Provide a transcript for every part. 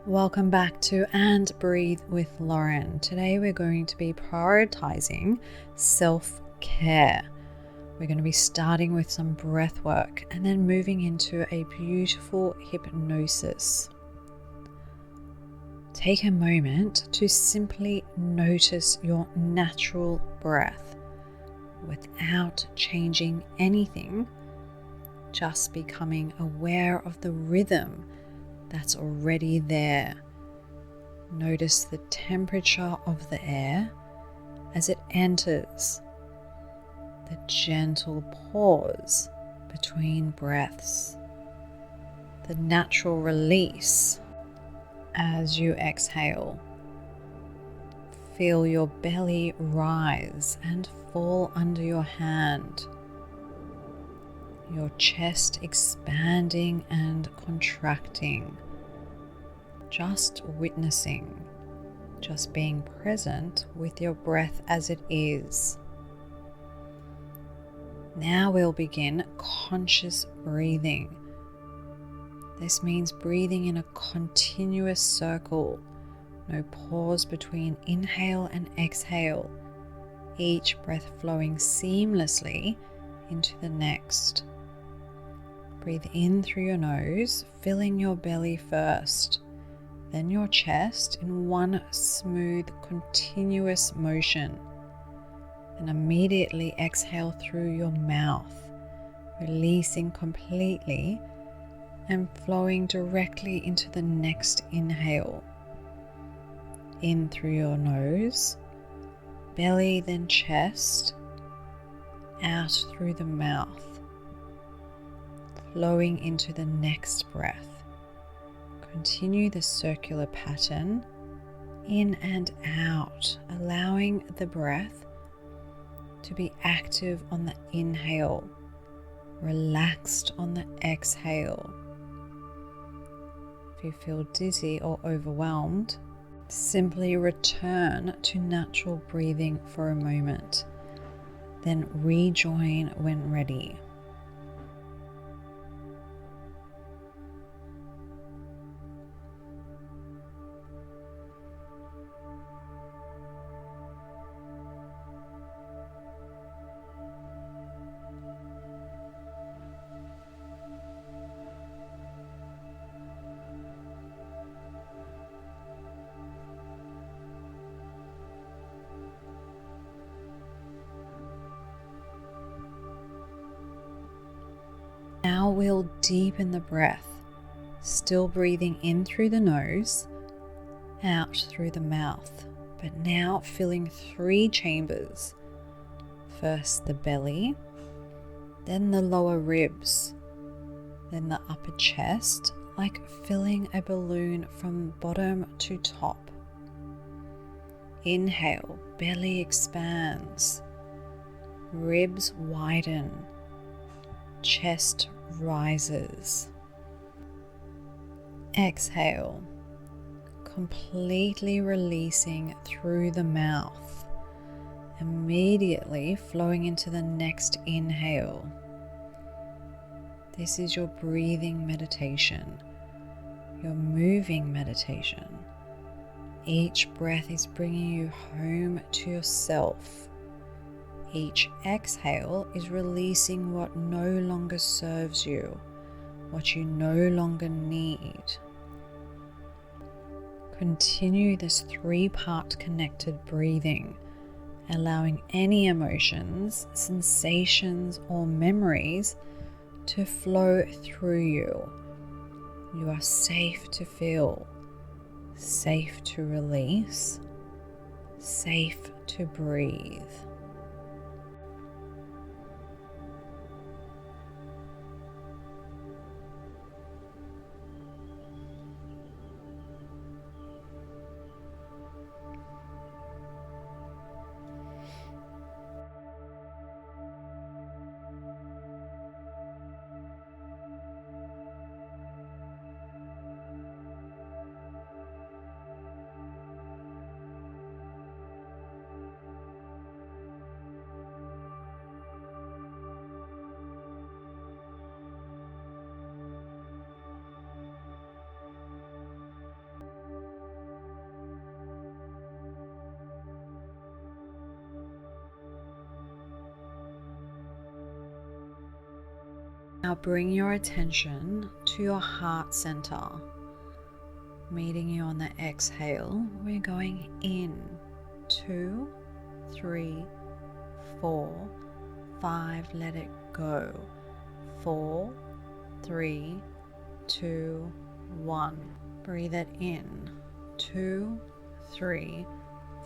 Welcome back to And Breathe with Lauren. Today we're going to be prioritizing self-care. We're going to be starting with some breath work and then moving into a beautiful hypnosis. Take a moment to simply notice your natural breath without changing anything, just becoming aware of the rhythm that's already there. Notice the temperature of the air as it enters, the gentle pause between breaths, the natural release as you exhale. Feel your belly rise and fall under your hand, your chest expanding and contracting. Just witnessing, just being present with your breath as it is. Now we'll begin conscious breathing. This means breathing in a continuous circle, no pause between inhale and exhale, each breath flowing seamlessly into the next. Breathe in through your nose, filling your belly first, then your chest in one smooth, continuous motion. And immediately exhale through your mouth, releasing completely and flowing directly into the next inhale. In through your nose, belly, then chest, out through the mouth, flowing into the next breath. Continue the circular pattern in and out, allowing the breath to be active on the inhale, relaxed on the exhale. If you feel dizzy or overwhelmed, simply return to natural breathing for a moment, then rejoin when ready. Now we'll deepen the breath, still breathing in through the nose, out through the mouth, but now filling 3 chambers. First the belly, then the lower ribs, then the upper chest, like filling a balloon from bottom to top. Inhale, belly expands, ribs widen, chest rises. Exhale, completely releasing through the mouth, immediately flowing into the next inhale. This is your breathing meditation, your moving meditation. Each breath is bringing you home to yourself. Each exhale is releasing what no longer serves you, what you no longer need. Continue this 3-part connected breathing, allowing any emotions, sensations, or memories to flow through you. You are safe to feel, safe to release, safe to breathe. Now bring your attention to your heart center. Meeting you on the exhale, we're going in. 2, 3, 4, 5, let it go. 4, 3, 2, 1. Breathe it in. 2, 3,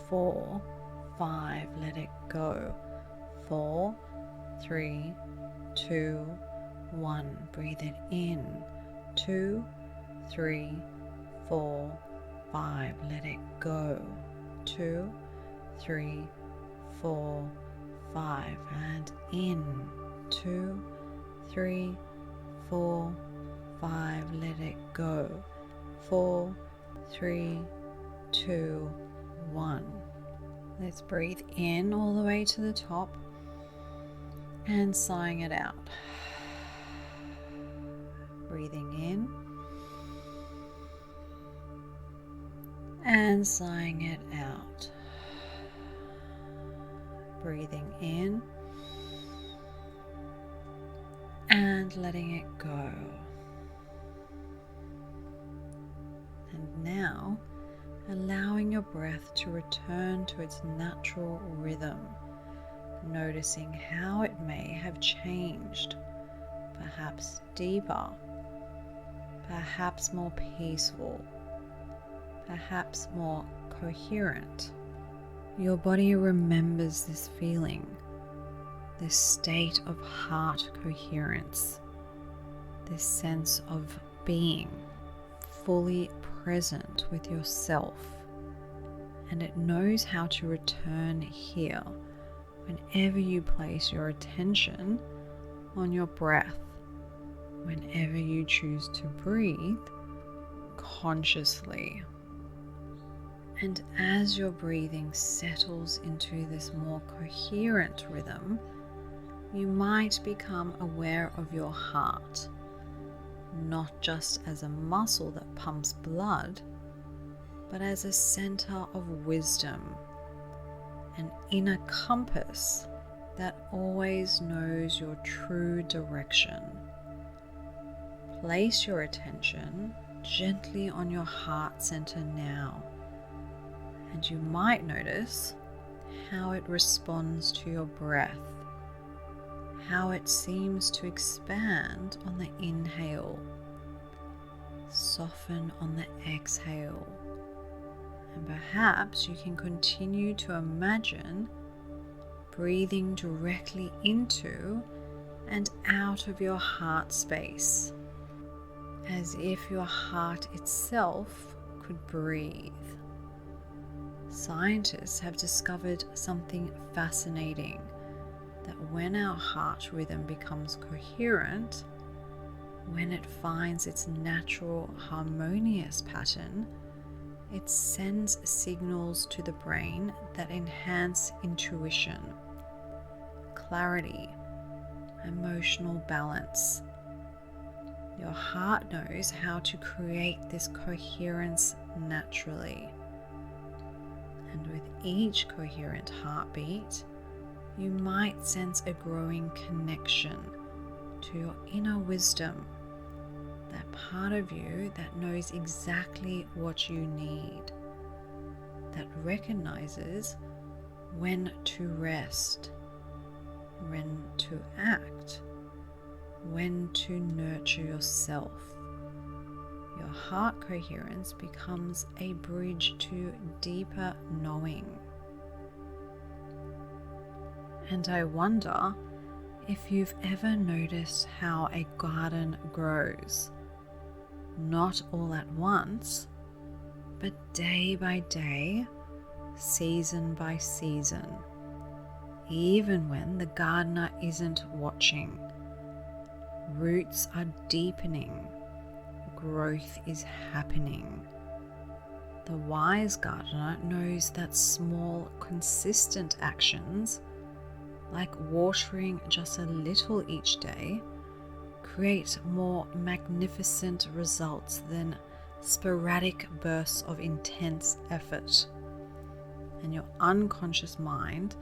4, 5, let it go. 4, 3, 2, 1. Breathe it in. 2, 3, 4, 5. Let it go. 2, 3, 4, 5. And in. 2, 3, 4, 5. Let it go. 4, 3, 2, 1. Let's breathe in all the way to the top and sighing it out. Breathing in and sighing it out. Breathing in and letting it go. And now allowing your breath to return to its natural rhythm, noticing how it may have changed, perhaps deeper, perhaps more peaceful, perhaps more coherent. Your body remembers this feeling, this state of heart coherence, this sense of being fully present with yourself, and it knows how to return here whenever you place your attention on your breath, whenever you choose to breathe consciously. And as your breathing settles into this more coherent rhythm, you might become aware of your heart, not just as a muscle that pumps blood, but as a center of wisdom, an inner compass that always knows your true direction. Place your attention gently on your heart center now, and you might notice how it responds to your breath, how it seems to expand on the inhale, soften on the exhale, and perhaps you can continue to imagine breathing directly into and out of your heart space, as if your heart itself could breathe. Scientists have discovered something fascinating, that when our heart rhythm becomes coherent, when it finds its natural harmonious pattern, it sends signals to the brain that enhance intuition, clarity, emotional balance. Your heart knows how to create this coherence naturally. And with each coherent heartbeat, you might sense a growing connection to your inner wisdom, that part of you that knows exactly what you need, that recognizes when to rest, when to act, when to nurture yourself. Your heart coherence becomes a bridge to deeper knowing. And I wonder if you've ever noticed how a garden grows, not all at once, but day by day, season by season, even when the gardener isn't watching. Roots are deepening, growth is happening. The wise gardener knows that small, consistent actions, like watering just a little each day, create more magnificent results than sporadic bursts of intense effort. And your unconscious mind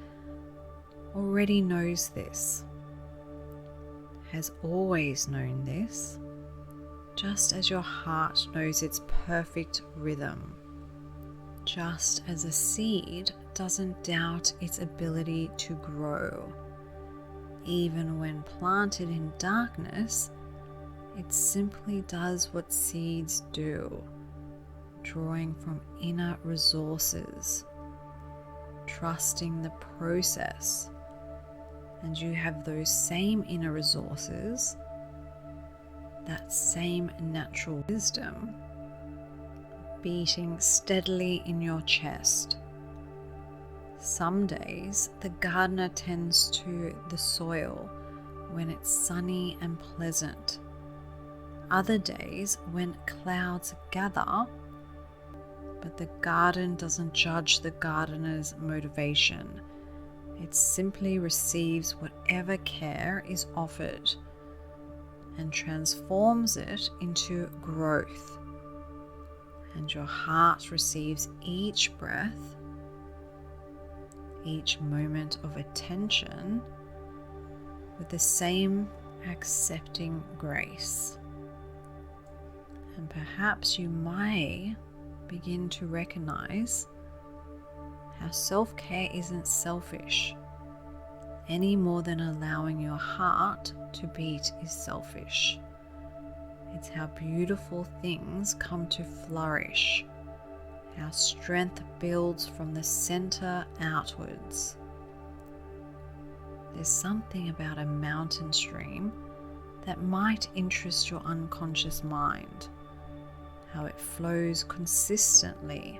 already knows this. has always known this, just as your heart knows its perfect rhythm. Just as a seed doesn't doubt its ability to grow. Even when planted in darkness, it simply does what seeds do, drawing from inner resources, trusting the process. And you have those same inner resources, that same natural wisdom, beating steadily in your chest. Some days the gardener tends to the soil when it's sunny and pleasant. Other days when clouds gather, but the garden doesn't judge the gardener's motivation. It simply receives whatever care is offered and transforms it into growth. And your heart receives each breath, each moment of attention with the same accepting grace. And perhaps you may begin to recognize how self-care isn't selfish any more than allowing your heart to beat is selfish. It's how beautiful things come to flourish, how strength builds from the center outwards. There's something about a mountain stream that might interest your unconscious mind, how it flows consistently,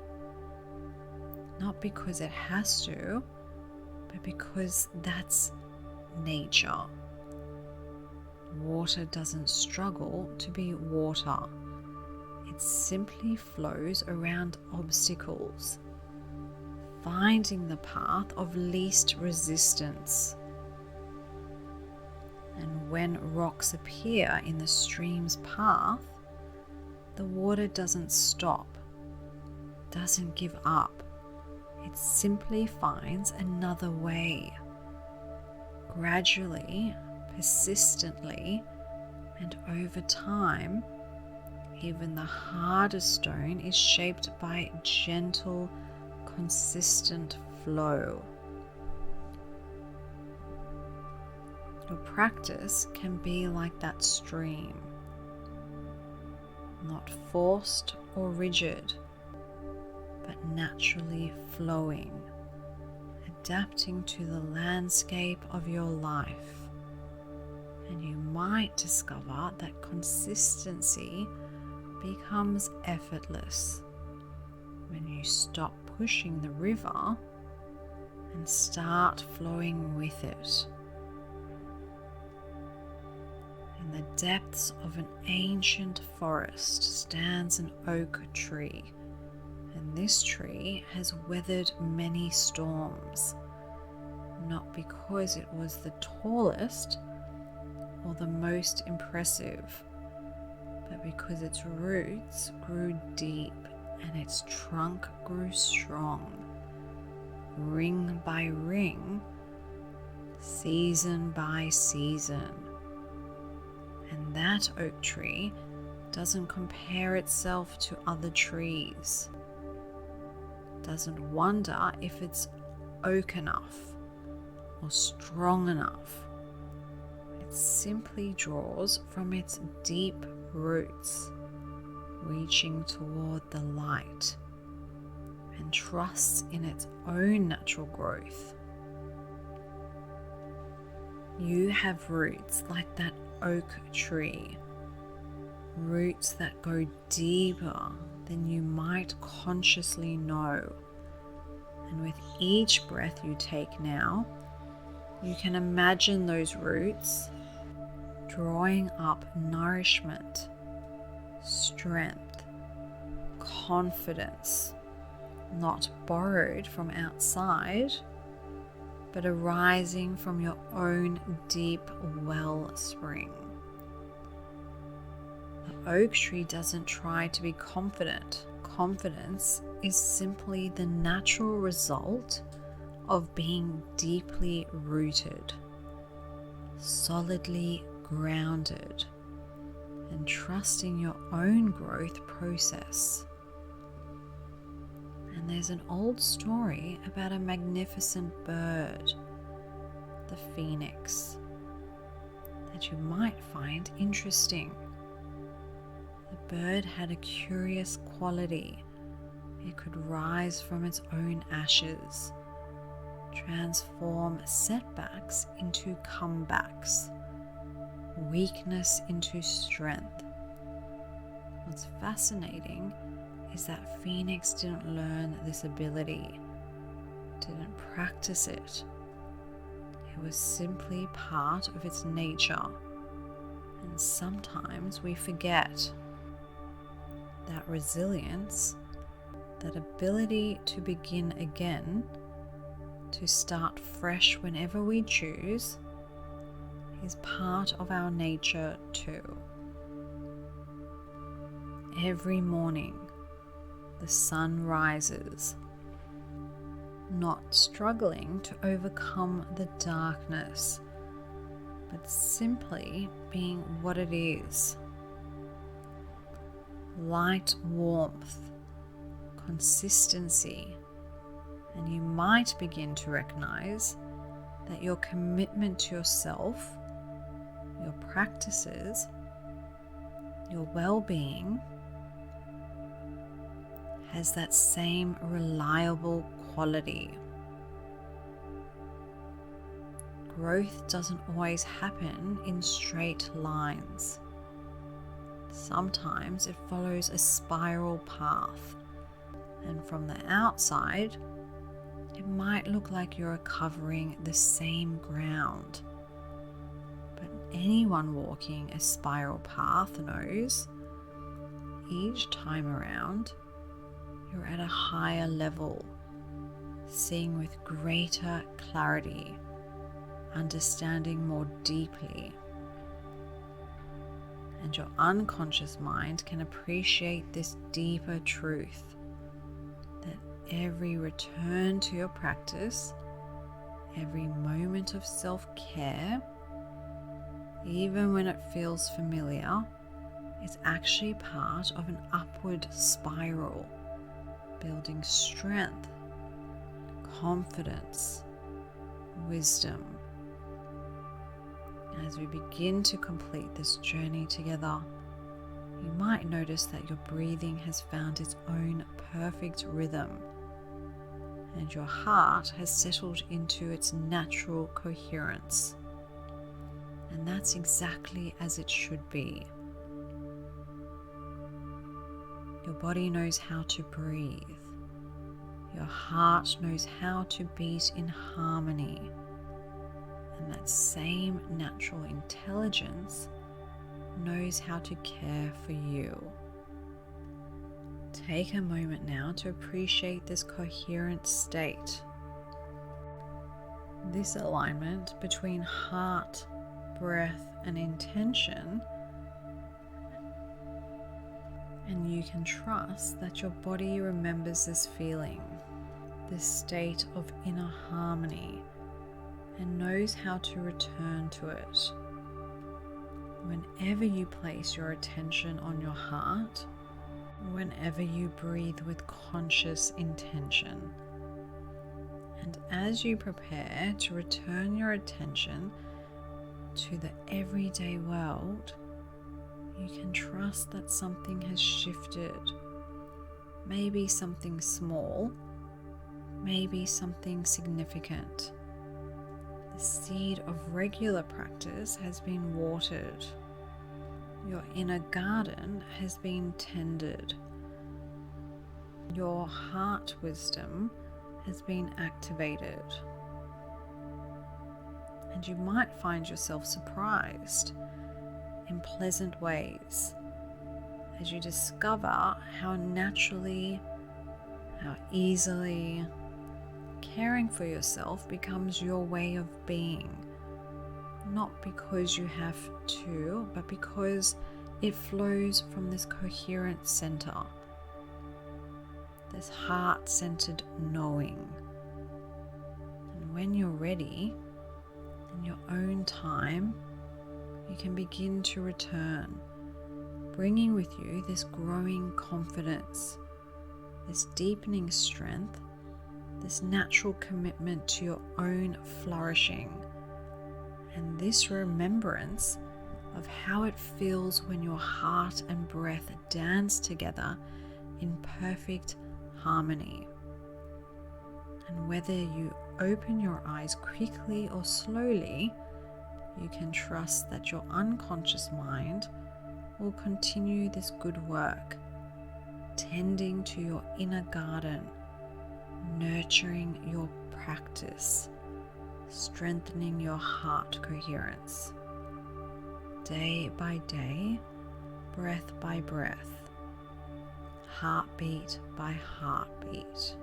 not because it has to, but because that's nature. Water doesn't struggle to be water. It simply flows around obstacles, finding the path of least resistance. And when rocks appear in the stream's path, the water doesn't stop, doesn't give up. It simply finds another way. Gradually, persistently, and over time, even the hardest stone is shaped by gentle, consistent flow. Your practice can be like that stream, not forced or rigid, but naturally flowing, adapting to the landscape of your life. And you might discover that consistency becomes effortless when you stop pushing the river and start flowing with it. In the depths of an ancient forest stands an oak tree, and this tree has weathered many storms, not because it was the tallest or the most impressive, but because its roots grew deep and its trunk grew strong, ring by ring, season by season. And that oak tree doesn't compare itself to other trees, doesn't wonder if it's oak enough or strong enough. It simply draws from its deep roots, reaching toward the light, and trusts in its own natural growth. You have roots like that oak tree, roots that go deeper than you might consciously know. And with each breath you take now, you can imagine those roots drawing up nourishment, strength, confidence, not borrowed from outside, but arising from your own deep wellspring. The oak tree doesn't try to be confident. Confidence is simply the natural result of being deeply rooted, solidly grounded and trusting your own growth process. And there's an old story about a magnificent bird, the phoenix, that you might find interesting. The bird had a curious quality. It could rise from its own ashes, transform setbacks into comebacks, weakness into strength. What's fascinating is that Phoenix didn't learn this ability, didn't practice it. It was simply part of its nature. And sometimes we forget that resilience, that ability to begin again, to start fresh whenever we choose, is part of our nature too. Every morning, the sun rises, not struggling to overcome the darkness, but simply being what it is. Light warmth, consistency, and you might begin to recognize that your commitment to yourself, your practices, your well-being has that same reliable quality. Growth doesn't always happen in straight lines. Sometimes it follows a spiral path, and from the outside, it might look like you're covering the same ground. But anyone walking a spiral path knows each time around, you're at a higher level, seeing with greater clarity, understanding more deeply. And your unconscious mind can appreciate this deeper truth, that every return to your practice, every moment of self-care, even when it feels familiar, is actually part of an upward spiral, building strength, confidence, wisdom. As we begin to complete this journey together, you might notice that your breathing has found its own perfect rhythm, and your heart has settled into its natural coherence. And that's exactly as it should be. Your body knows how to breathe. Your heart knows how to beat in harmony. And that same natural intelligence knows how to care for you. Take a moment now to appreciate this coherent state. This alignment between heart, breath, and intention, and you can trust that your body remembers this feeling, this state of inner harmony, and knows how to return to it. Whenever you place your attention on your heart, whenever you breathe with conscious intention, and as you prepare to return your attention to the everyday world, you can trust that something has shifted. Maybe something small, maybe something significant. The seed of regular practice has been watered. Your inner garden has been tended. Your heart wisdom has been activated. And you might find yourself surprised in pleasant ways as you discover how naturally, how easily caring for yourself becomes your way of being. Not because you have to, but because it flows from this coherent center, this heart-centered knowing. And when you're ready, in your own time, you can begin to return, bringing with you this growing confidence, this deepening strength, this natural commitment to your own flourishing, and this remembrance of how it feels when your heart and breath dance together in perfect harmony. And whether you open your eyes quickly or slowly, you can trust that your unconscious mind will continue this good work, tending to your inner garden, nurturing your practice, strengthening your heart coherence. Day by day, breath by breath, heartbeat by heartbeat.